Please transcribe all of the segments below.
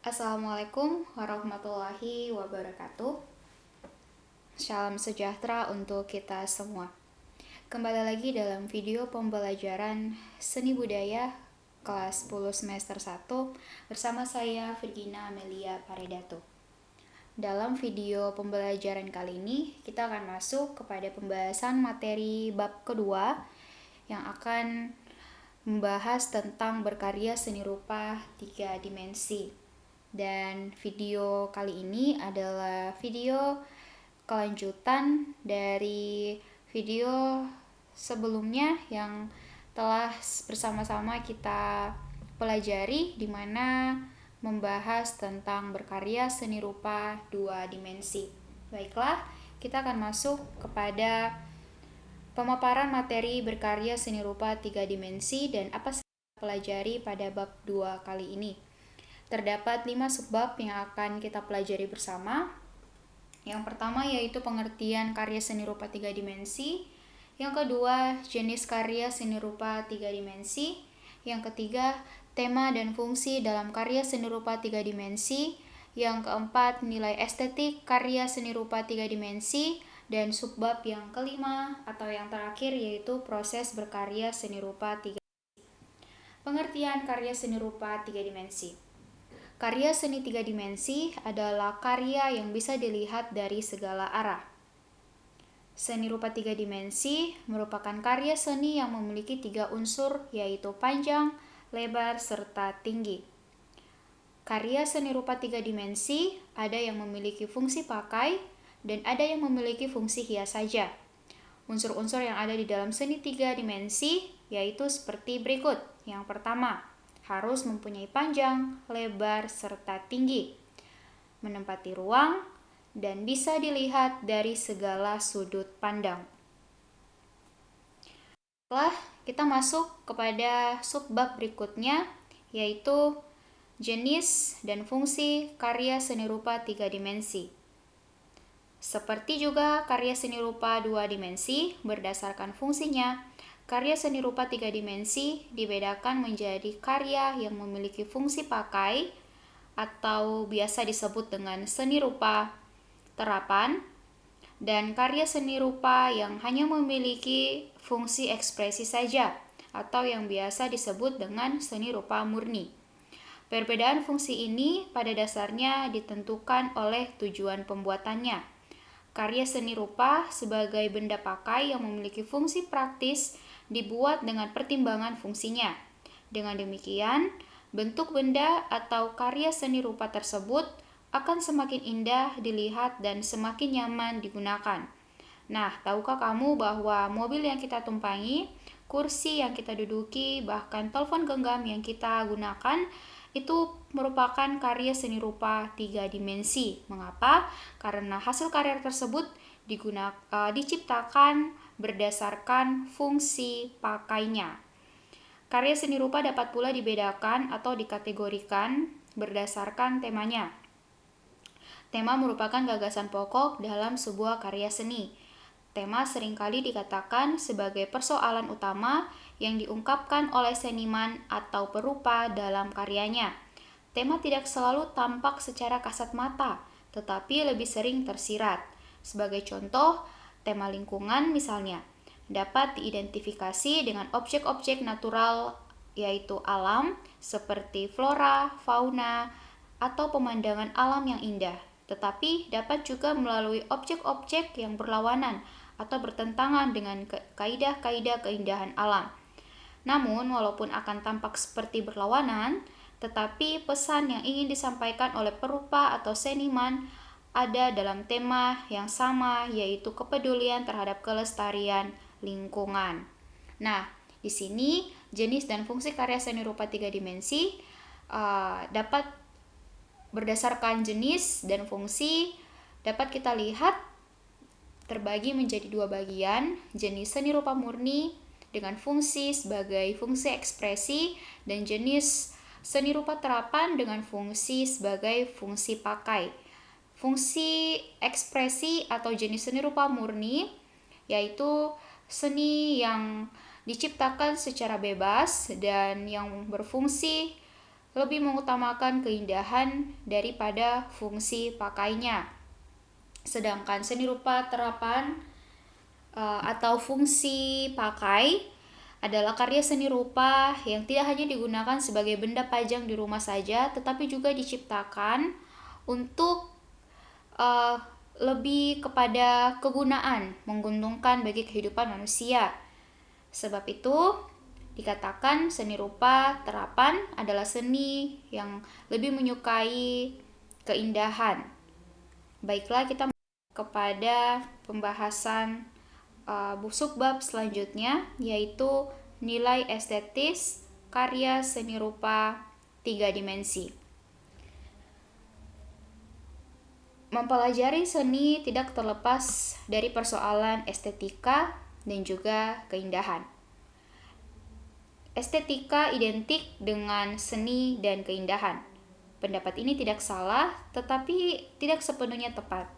Assalamualaikum warahmatullahi wabarakatuh. Salam sejahtera untuk kita semua. Kembali lagi dalam video pembelajaran Seni Budaya kelas 10 semester 1 bersama saya Virgina Amelia Paredato. Dalam video pembelajaran kali ini kita akan masuk kepada pembahasan materi bab kedua yang akan membahas tentang berkarya seni rupa 3 dimensi. Dan video kali ini adalah video kelanjutan dari video sebelumnya yang telah bersama-sama kita pelajari, di mana membahas tentang berkarya seni rupa 2 dimensi. Baiklah, kita akan masuk kepada pemaparan materi berkarya seni rupa 3 dimensi dan apa saja kita pelajari pada bab 2 kali ini. Terdapat 5 subbab yang akan kita pelajari bersama. Yang pertama yaitu pengertian karya seni rupa 3 dimensi. Yang kedua, jenis karya seni rupa 3 dimensi. Yang ketiga, tema dan fungsi dalam karya seni rupa 3 dimensi. Yang keempat, nilai estetik karya seni rupa 3 dimensi. Dan subbab yang kelima atau yang terakhir yaitu proses berkarya seni rupa 3 dimensi. Pengertian karya seni rupa 3 dimensi. Karya seni 3 dimensi adalah karya yang bisa dilihat dari segala arah. Seni rupa 3 dimensi merupakan karya seni yang memiliki 3 unsur, yaitu panjang, lebar, serta tinggi. Karya seni rupa 3 dimensi ada yang memiliki fungsi pakai dan ada yang memiliki fungsi hias saja. Unsur-unsur yang ada di dalam seni 3 dimensi yaitu seperti berikut. Yang pertama, harus mempunyai panjang, lebar, serta tinggi, menempati ruang, dan bisa dilihat dari segala sudut pandang. Setelah kita masuk kepada subbab berikutnya, yaitu jenis dan fungsi karya seni rupa 3 dimensi. Seperti juga karya seni rupa 2 dimensi, berdasarkan fungsinya, karya seni rupa 3 dimensi dibedakan menjadi karya yang memiliki fungsi pakai atau biasa disebut dengan seni rupa terapan, dan karya seni rupa yang hanya memiliki fungsi ekspresi saja atau yang biasa disebut dengan seni rupa murni. Perbedaan fungsi ini pada dasarnya ditentukan oleh tujuan pembuatannya. Karya seni rupa sebagai benda pakai yang memiliki fungsi praktis dibuat dengan pertimbangan fungsinya. Dengan demikian, bentuk benda atau karya seni rupa tersebut akan semakin indah dilihat dan semakin nyaman digunakan. Nah, tahukah kamu bahwa mobil yang kita tumpangi, kursi yang kita duduki, bahkan telepon genggam yang kita gunakan itu merupakan karya seni rupa 3 dimensi. Mengapa? Karena hasil karya tersebut diciptakan berdasarkan fungsi pakainya. Karya seni rupa dapat pula dibedakan atau dikategorikan berdasarkan temanya. Tema merupakan gagasan pokok dalam sebuah karya seni. Tema seringkali dikatakan sebagai persoalan utama yang diungkapkan oleh seniman atau perupa dalam karyanya. Tema tidak selalu tampak secara kasat mata, tetapi lebih sering tersirat. Sebagai contoh, tema lingkungan misalnya dapat diidentifikasi dengan objek-objek natural, yaitu alam seperti flora, fauna, atau pemandangan alam yang indah, tetapi dapat juga melalui objek-objek yang berlawanan atau bertentangan dengan kaidah-kaidah keindahan alam. Namun, walaupun akan tampak seperti berlawanan, tetapi pesan yang ingin disampaikan oleh perupa atau seniman ada dalam tema yang sama, yaitu kepedulian terhadap kelestarian lingkungan. Nah, di sini jenis dan fungsi karya seni rupa 3 dimensi dapat berdasarkan jenis dan fungsi dapat kita lihat terbagi menjadi 2 bagian, jenis seni rupa murni dengan fungsi sebagai fungsi ekspresi dan jenis seni rupa terapan dengan fungsi sebagai fungsi pakai. Fungsi ekspresi atau jenis seni rupa murni yaitu seni yang diciptakan secara bebas dan yang berfungsi lebih mengutamakan keindahan daripada fungsi pakainya. Sedangkan seni rupa terapan atau fungsi pakai adalah karya seni rupa yang tidak hanya digunakan sebagai benda pajang di rumah saja, tetapi juga diciptakan untuk lebih kepada kegunaan menguntungkan bagi kehidupan manusia. Sebab itu dikatakan seni rupa terapan adalah seni yang lebih menyukai keindahan. Baiklah, kita kepada pembahasan subbab selanjutnya, yaitu nilai estetis karya seni rupa 3 dimensi. Mempelajari seni tidak terlepas dari persoalan estetika dan juga keindahan. Estetika identik dengan seni dan keindahan. Pendapat ini tidak salah, tetapi tidak sepenuhnya tepat.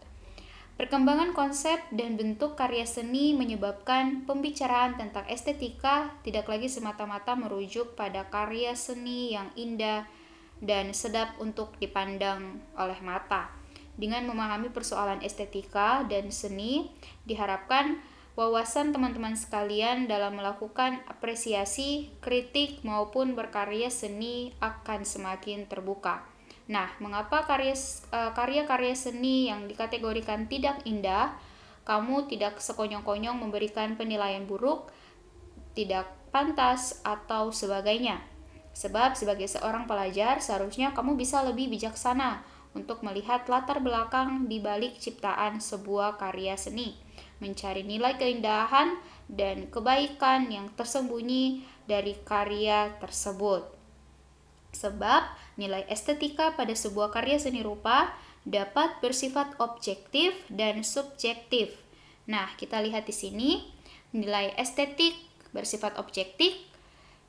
Perkembangan konsep dan bentuk karya seni menyebabkan pembicaraan tentang estetika tidak lagi semata-mata merujuk pada karya seni yang indah dan sedap untuk dipandang oleh mata. Dengan memahami persoalan estetika dan seni, diharapkan wawasan teman-teman sekalian dalam melakukan apresiasi, kritik, maupun berkarya seni akan semakin terbuka. Nah, mengapa karya-karya seni yang dikategorikan tidak indah, kamu tidak sekonyong-konyong memberikan penilaian buruk, tidak pantas, atau sebagainya? Sebab sebagai seorang pelajar, seharusnya kamu bisa lebih bijaksana untuk melihat latar belakang di balik ciptaan sebuah karya seni, mencari nilai keindahan dan kebaikan yang tersembunyi dari karya tersebut. Sebab nilai estetika pada sebuah karya seni rupa dapat bersifat objektif dan subjektif. Nah, kita lihat di sini, nilai estetik bersifat objektif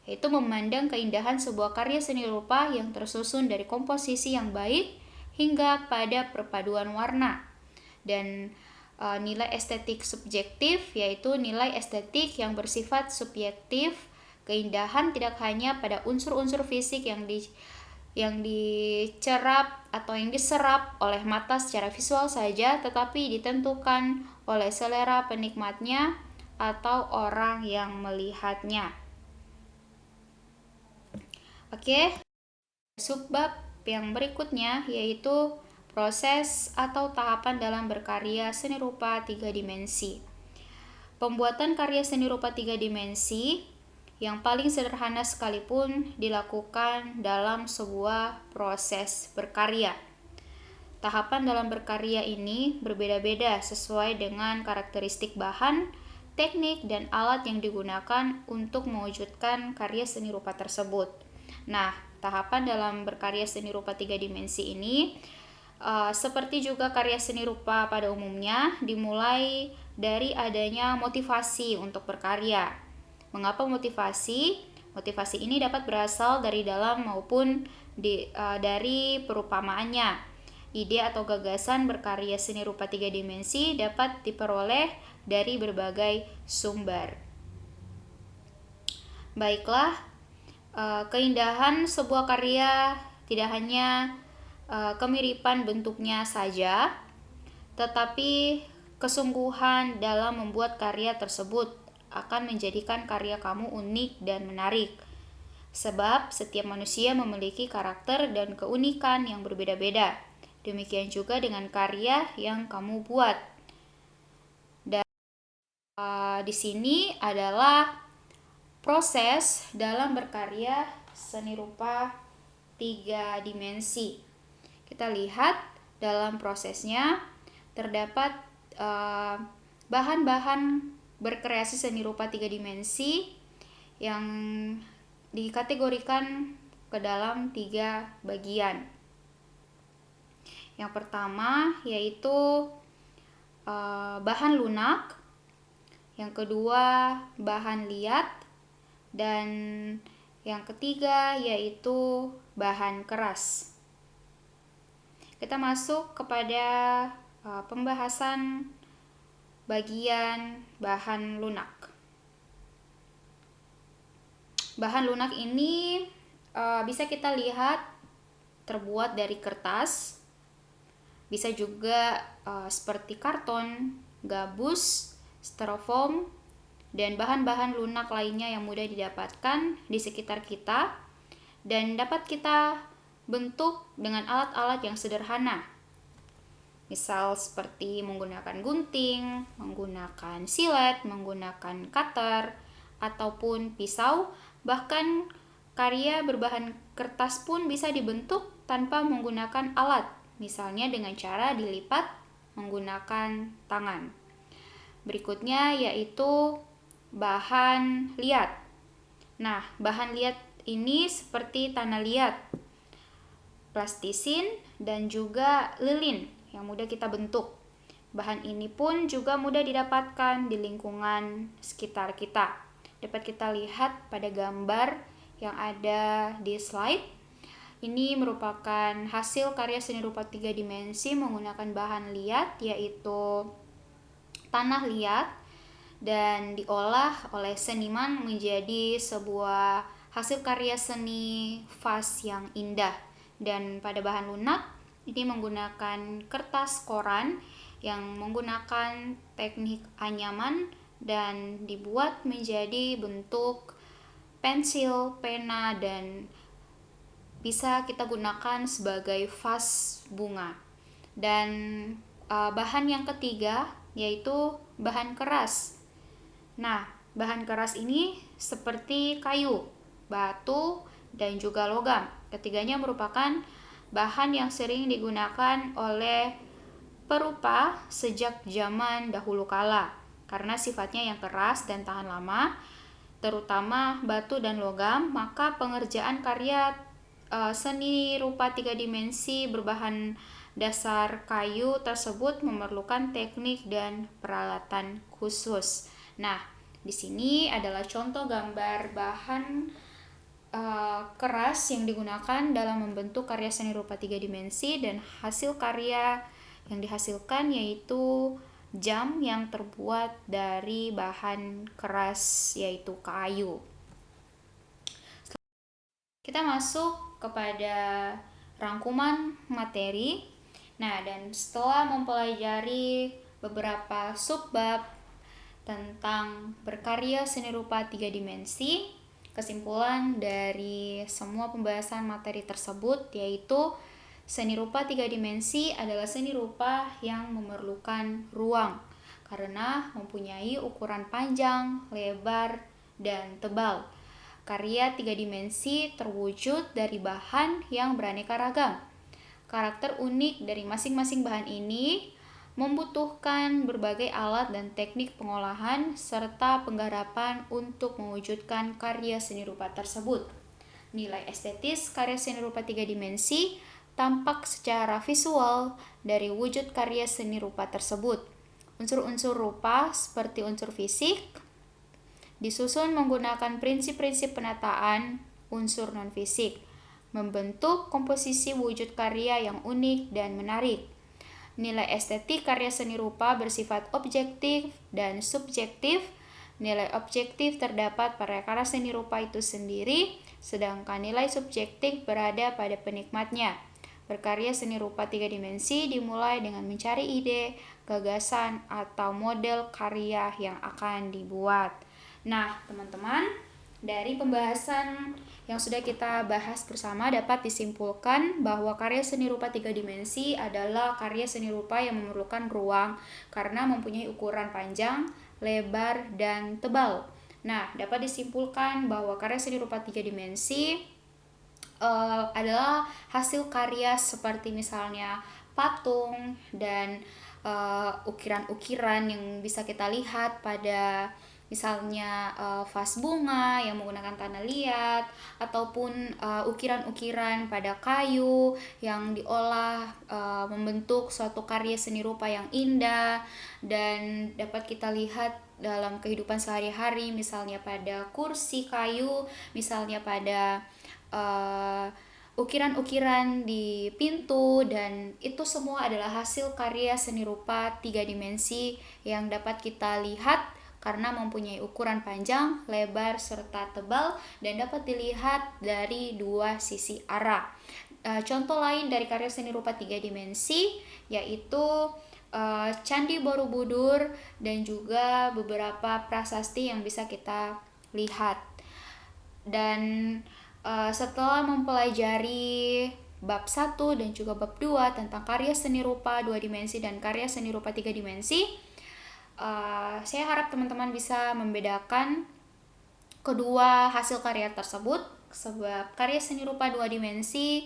yaitu memandang keindahan sebuah karya seni rupa yang tersusun dari komposisi yang baik hingga pada perpaduan warna. Dan nilai estetik subjektif yaitu nilai estetik yang bersifat subjektif. Keindahan tidak hanya pada unsur-unsur fisik yang dicerap atau yang diserap oleh mata secara visual saja, tetapi ditentukan oleh selera penikmatnya atau orang yang melihatnya. Oke, subbab yang berikutnya yaitu proses atau tahapan dalam berkarya seni rupa 3 dimensi. Pembuatan karya seni rupa 3 dimensi yang paling sederhana sekalipun dilakukan dalam sebuah proses berkarya. Tahapan dalam berkarya ini berbeda-beda sesuai dengan karakteristik bahan, teknik, dan alat yang digunakan untuk mewujudkan karya seni rupa tersebut. Nah, tahapan dalam berkarya seni rupa 3 dimensi ini seperti juga karya seni rupa pada umumnya dimulai dari adanya motivasi untuk berkarya. Mengapa motivasi? Motivasi ini dapat berasal dari dalam maupun dari perumpamaannya. Ide atau gagasan berkarya seni rupa 3 dimensi dapat diperoleh dari berbagai sumber. Baiklah, keindahan sebuah karya tidak hanya kemiripan bentuknya saja, tetapi kesungguhan dalam membuat karya tersebut akan menjadikan karya kamu unik dan menarik. Sebab setiap manusia memiliki karakter dan keunikan yang berbeda-beda. Demikian juga dengan karya yang kamu buat. Dan di sini adalah proses dalam berkarya seni rupa 3 dimensi. Kita lihat dalam prosesnya terdapat bahan-bahan berkreasi seni rupa 3 dimensi yang dikategorikan ke dalam 3 bagian. Yang pertama yaitu bahan lunak, yang kedua bahan liat, dan yang ketiga yaitu bahan keras. Kita masuk kepada pembahasan bagian bahan lunak. Bahan lunak ini bisa kita lihat terbuat dari kertas, bisa juga seperti karton, gabus, styrofoam, dan bahan-bahan lunak lainnya yang mudah didapatkan di sekitar kita dan dapat kita bentuk dengan alat-alat yang sederhana. Misal seperti menggunakan gunting, menggunakan silet, menggunakan cutter, ataupun pisau. Bahkan karya berbahan kertas pun bisa dibentuk tanpa menggunakan alat, misalnya dengan cara dilipat menggunakan tangan. Berikutnya yaitu bahan liat. Nah, bahan liat ini seperti tanah liat, plastisin, dan juga lilin yang mudah kita bentuk. Bahan ini pun juga mudah didapatkan di lingkungan sekitar kita. Dapat kita lihat pada gambar yang ada di slide. Ini merupakan hasil karya seni rupa 3 dimensi menggunakan bahan liat, yaitu tanah liat, dan diolah oleh seniman menjadi sebuah hasil karya seni vas yang indah. Dan pada bahan lunak ini menggunakan kertas koran yang menggunakan teknik anyaman dan dibuat menjadi bentuk pensil, pena, dan bisa kita gunakan sebagai vas bunga. Dan bahan yang ketiga yaitu bahan keras. Nah, bahan keras ini seperti kayu, batu, dan juga logam. Ketiganya merupakan bahan yang sering digunakan oleh perupa sejak zaman dahulu kala karena sifatnya yang keras dan tahan lama, terutama batu dan logam. Maka pengerjaan karya seni rupa 3 dimensi berbahan dasar kayu tersebut memerlukan teknik dan peralatan khusus. Nah, di sini adalah contoh gambar bahan keras yang digunakan dalam membentuk karya seni rupa 3 dimensi, dan hasil karya yang dihasilkan yaitu jam yang terbuat dari bahan keras yaitu kayu. Kita masuk kepada rangkuman materi. Nah, dan setelah mempelajari beberapa subbab tentang berkarya seni rupa 3 dimensi, kesimpulan dari semua pembahasan materi tersebut yaitu seni rupa 3 dimensi adalah seni rupa yang memerlukan ruang karena mempunyai ukuran panjang, lebar, dan tebal. Karya 3 dimensi terwujud dari bahan yang beraneka ragam. Karakter unik dari masing-masing bahan ini membutuhkan berbagai alat dan teknik pengolahan serta penggarapan untuk mewujudkan karya seni rupa tersebut. Nilai estetis karya seni rupa 3 dimensi tampak secara visual dari wujud karya seni rupa tersebut. Unsur-unsur rupa seperti unsur fisik disusun menggunakan prinsip-prinsip penataan unsur non-fisik, membentuk komposisi wujud karya yang unik dan menarik. Nilai estetik karya seni rupa bersifat objektif dan subjektif. Nilai objektif terdapat pada karya seni rupa itu sendiri, sedangkan nilai subjektif berada pada penikmatnya. Berkarya seni rupa 3 dimensi dimulai dengan mencari ide, gagasan, atau model karya yang akan dibuat. Nah, teman-teman, dari pembahasan yang sudah kita bahas bersama dapat disimpulkan bahwa karya seni rupa 3 dimensi adalah karya seni rupa yang memerlukan ruang karena mempunyai ukuran panjang, lebar, dan tebal. Nah, dapat disimpulkan bahwa karya seni rupa 3 dimensi adalah hasil karya seperti misalnya patung dan ukiran-ukiran yang bisa kita lihat pada misalnya vas bunga yang menggunakan tanah liat, ataupun ukiran-ukiran pada kayu yang diolah membentuk suatu karya seni rupa yang indah dan dapat kita lihat dalam kehidupan sehari-hari, misalnya pada kursi kayu, misalnya pada ukiran-ukiran di pintu, dan itu semua adalah hasil karya seni rupa 3 dimensi yang dapat kita lihat karena mempunyai ukuran panjang, lebar, serta tebal dan dapat dilihat dari dua sisi arah. Contoh lain dari karya seni rupa 3 dimensi yaitu Candi Borobudur dan juga beberapa prasasti yang bisa kita lihat. Dan setelah mempelajari bab 1 dan juga bab 2 tentang karya seni rupa 2 dimensi dan karya seni rupa 3 dimensi, saya harap teman-teman bisa membedakan kedua hasil karya tersebut, sebab karya seni rupa 2 dimensi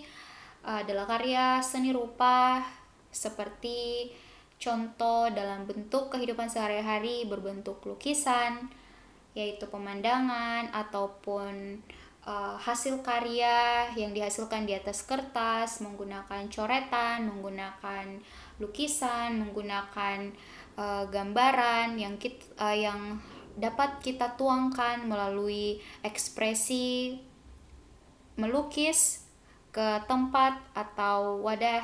adalah karya seni rupa seperti contoh dalam bentuk kehidupan sehari-hari berbentuk lukisan, yaitu pemandangan ataupun hasil karya yang dihasilkan di atas kertas menggunakan coretan, menggunakan lukisan, menggunakan gambaran yang dapat kita tuangkan melalui ekspresi melukis ke tempat atau wadah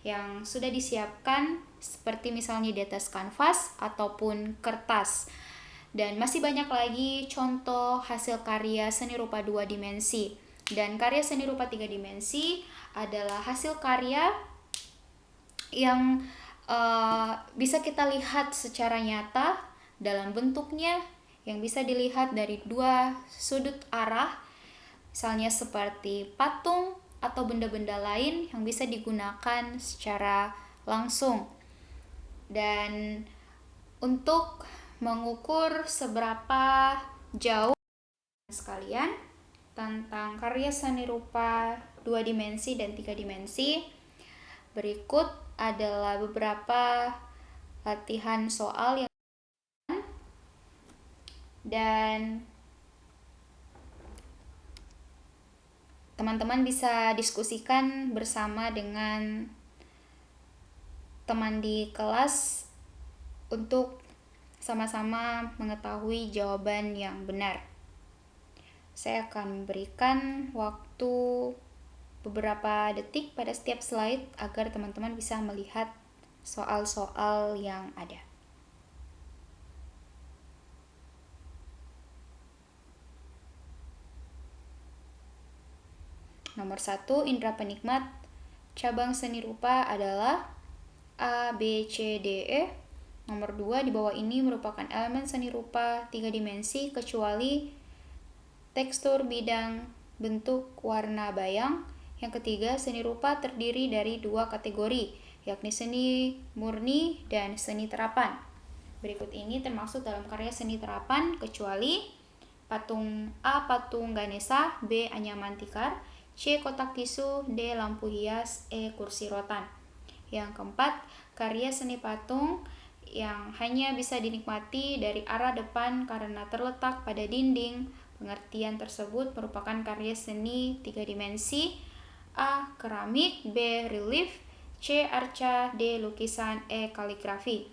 yang sudah disiapkan seperti misalnya di atas kanvas ataupun kertas. Dan masih banyak lagi contoh hasil karya seni rupa 2 dimensi. Dan karya seni rupa 3 dimensi adalah hasil karya yang bisa kita lihat secara nyata dalam bentuknya yang bisa dilihat dari dua sudut arah, misalnya seperti patung atau benda-benda lain yang bisa digunakan secara langsung. Dan untuk mengukur seberapa jauh sekalian tentang karya seni rupa 2 dimensi dan 3 dimensi, berikut adalah beberapa latihan soal yang dan teman-teman bisa diskusikan bersama dengan teman di kelas untuk sama-sama mengetahui jawaban yang benar. Saya akan memberikan waktu beberapa detik pada setiap slide agar teman-teman bisa melihat soal-soal yang ada. Nomor 1, indera penikmat cabang seni rupa adalah A, B, C, D, E. Nomor 2, di bawah ini merupakan elemen seni rupa 3 dimensi kecuali tekstur, bidang, bentuk, warna, bayang. Yang ketiga, seni rupa terdiri dari 2 kategori, yakni seni murni dan seni terapan. Berikut ini termasuk dalam karya seni terapan kecuali patung A, patung Ganesha, B, anyaman tikar, C, kotak tisu, D, lampu hias, E, kursi rotan. Yang keempat, karya seni patung yang hanya bisa dinikmati dari arah depan karena terletak pada dinding. Pengertian tersebut merupakan karya seni 3 dimensi. A, keramik, B, relief, C, arca, D, lukisan, E, kaligrafi.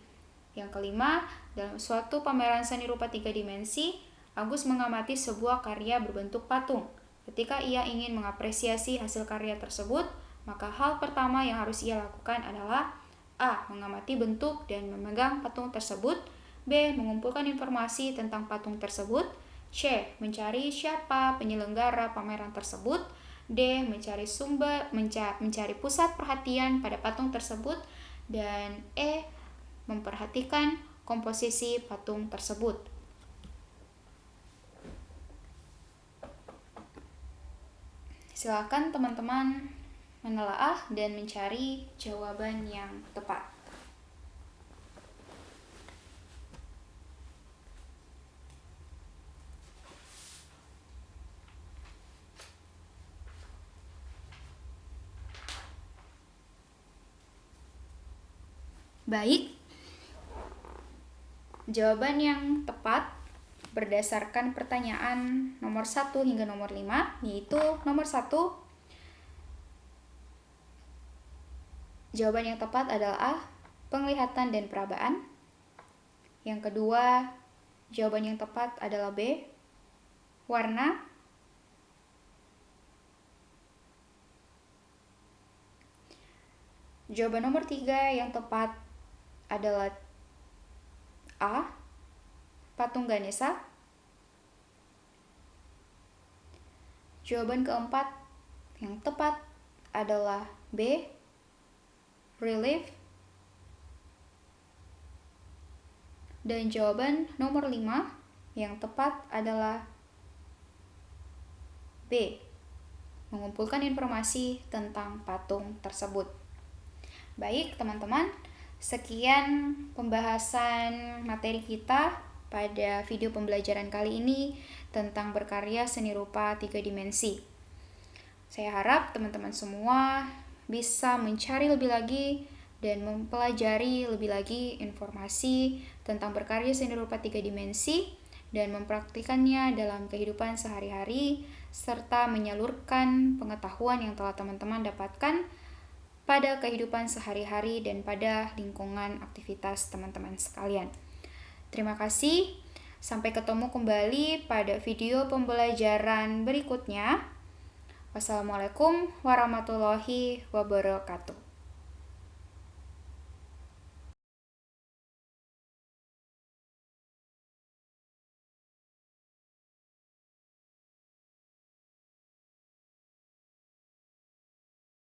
Yang kelima, dalam suatu pameran seni rupa 3 dimensi, Agus mengamati sebuah karya berbentuk patung. Ketika ia ingin mengapresiasi hasil karya tersebut, maka hal pertama yang harus ia lakukan adalah A, mengamati bentuk dan memegang patung tersebut, B, mengumpulkan informasi tentang patung tersebut, C, mencari siapa penyelenggara pameran tersebut, D, mencari pusat perhatian pada patung tersebut, dan E, memperhatikan komposisi patung tersebut. Silakan teman-teman menelaah dan mencari jawaban yang tepat. Baik, jawaban yang tepat berdasarkan pertanyaan nomor 1 hingga nomor 5, yaitu nomor 1, jawaban yang tepat adalah A, penglihatan dan perabaan. Yang kedua, jawaban yang tepat adalah B, warna. Jawaban nomor 3 yang tepat adalah A, patung Ganesha? Jawaban keempat yang tepat adalah B, relief. Dan jawaban nomor 5 yang tepat adalah B, mengumpulkan informasi tentang patung tersebut. Baik teman-teman, sekian pembahasan materi kita pada video pembelajaran kali ini tentang berkarya seni rupa 3 dimensi. Saya harap teman-teman semua bisa mencari lebih lagi dan mempelajari lebih lagi informasi tentang berkarya seni rupa 3 dimensi dan mempraktikannya dalam kehidupan sehari-hari serta menyalurkan pengetahuan yang telah teman-teman dapatkan pada kehidupan sehari-hari dan pada lingkungan aktivitas teman-teman sekalian. Terima kasih. Sampai ketemu kembali pada video pembelajaran berikutnya. Wassalamualaikum warahmatullahi wabarakatuh.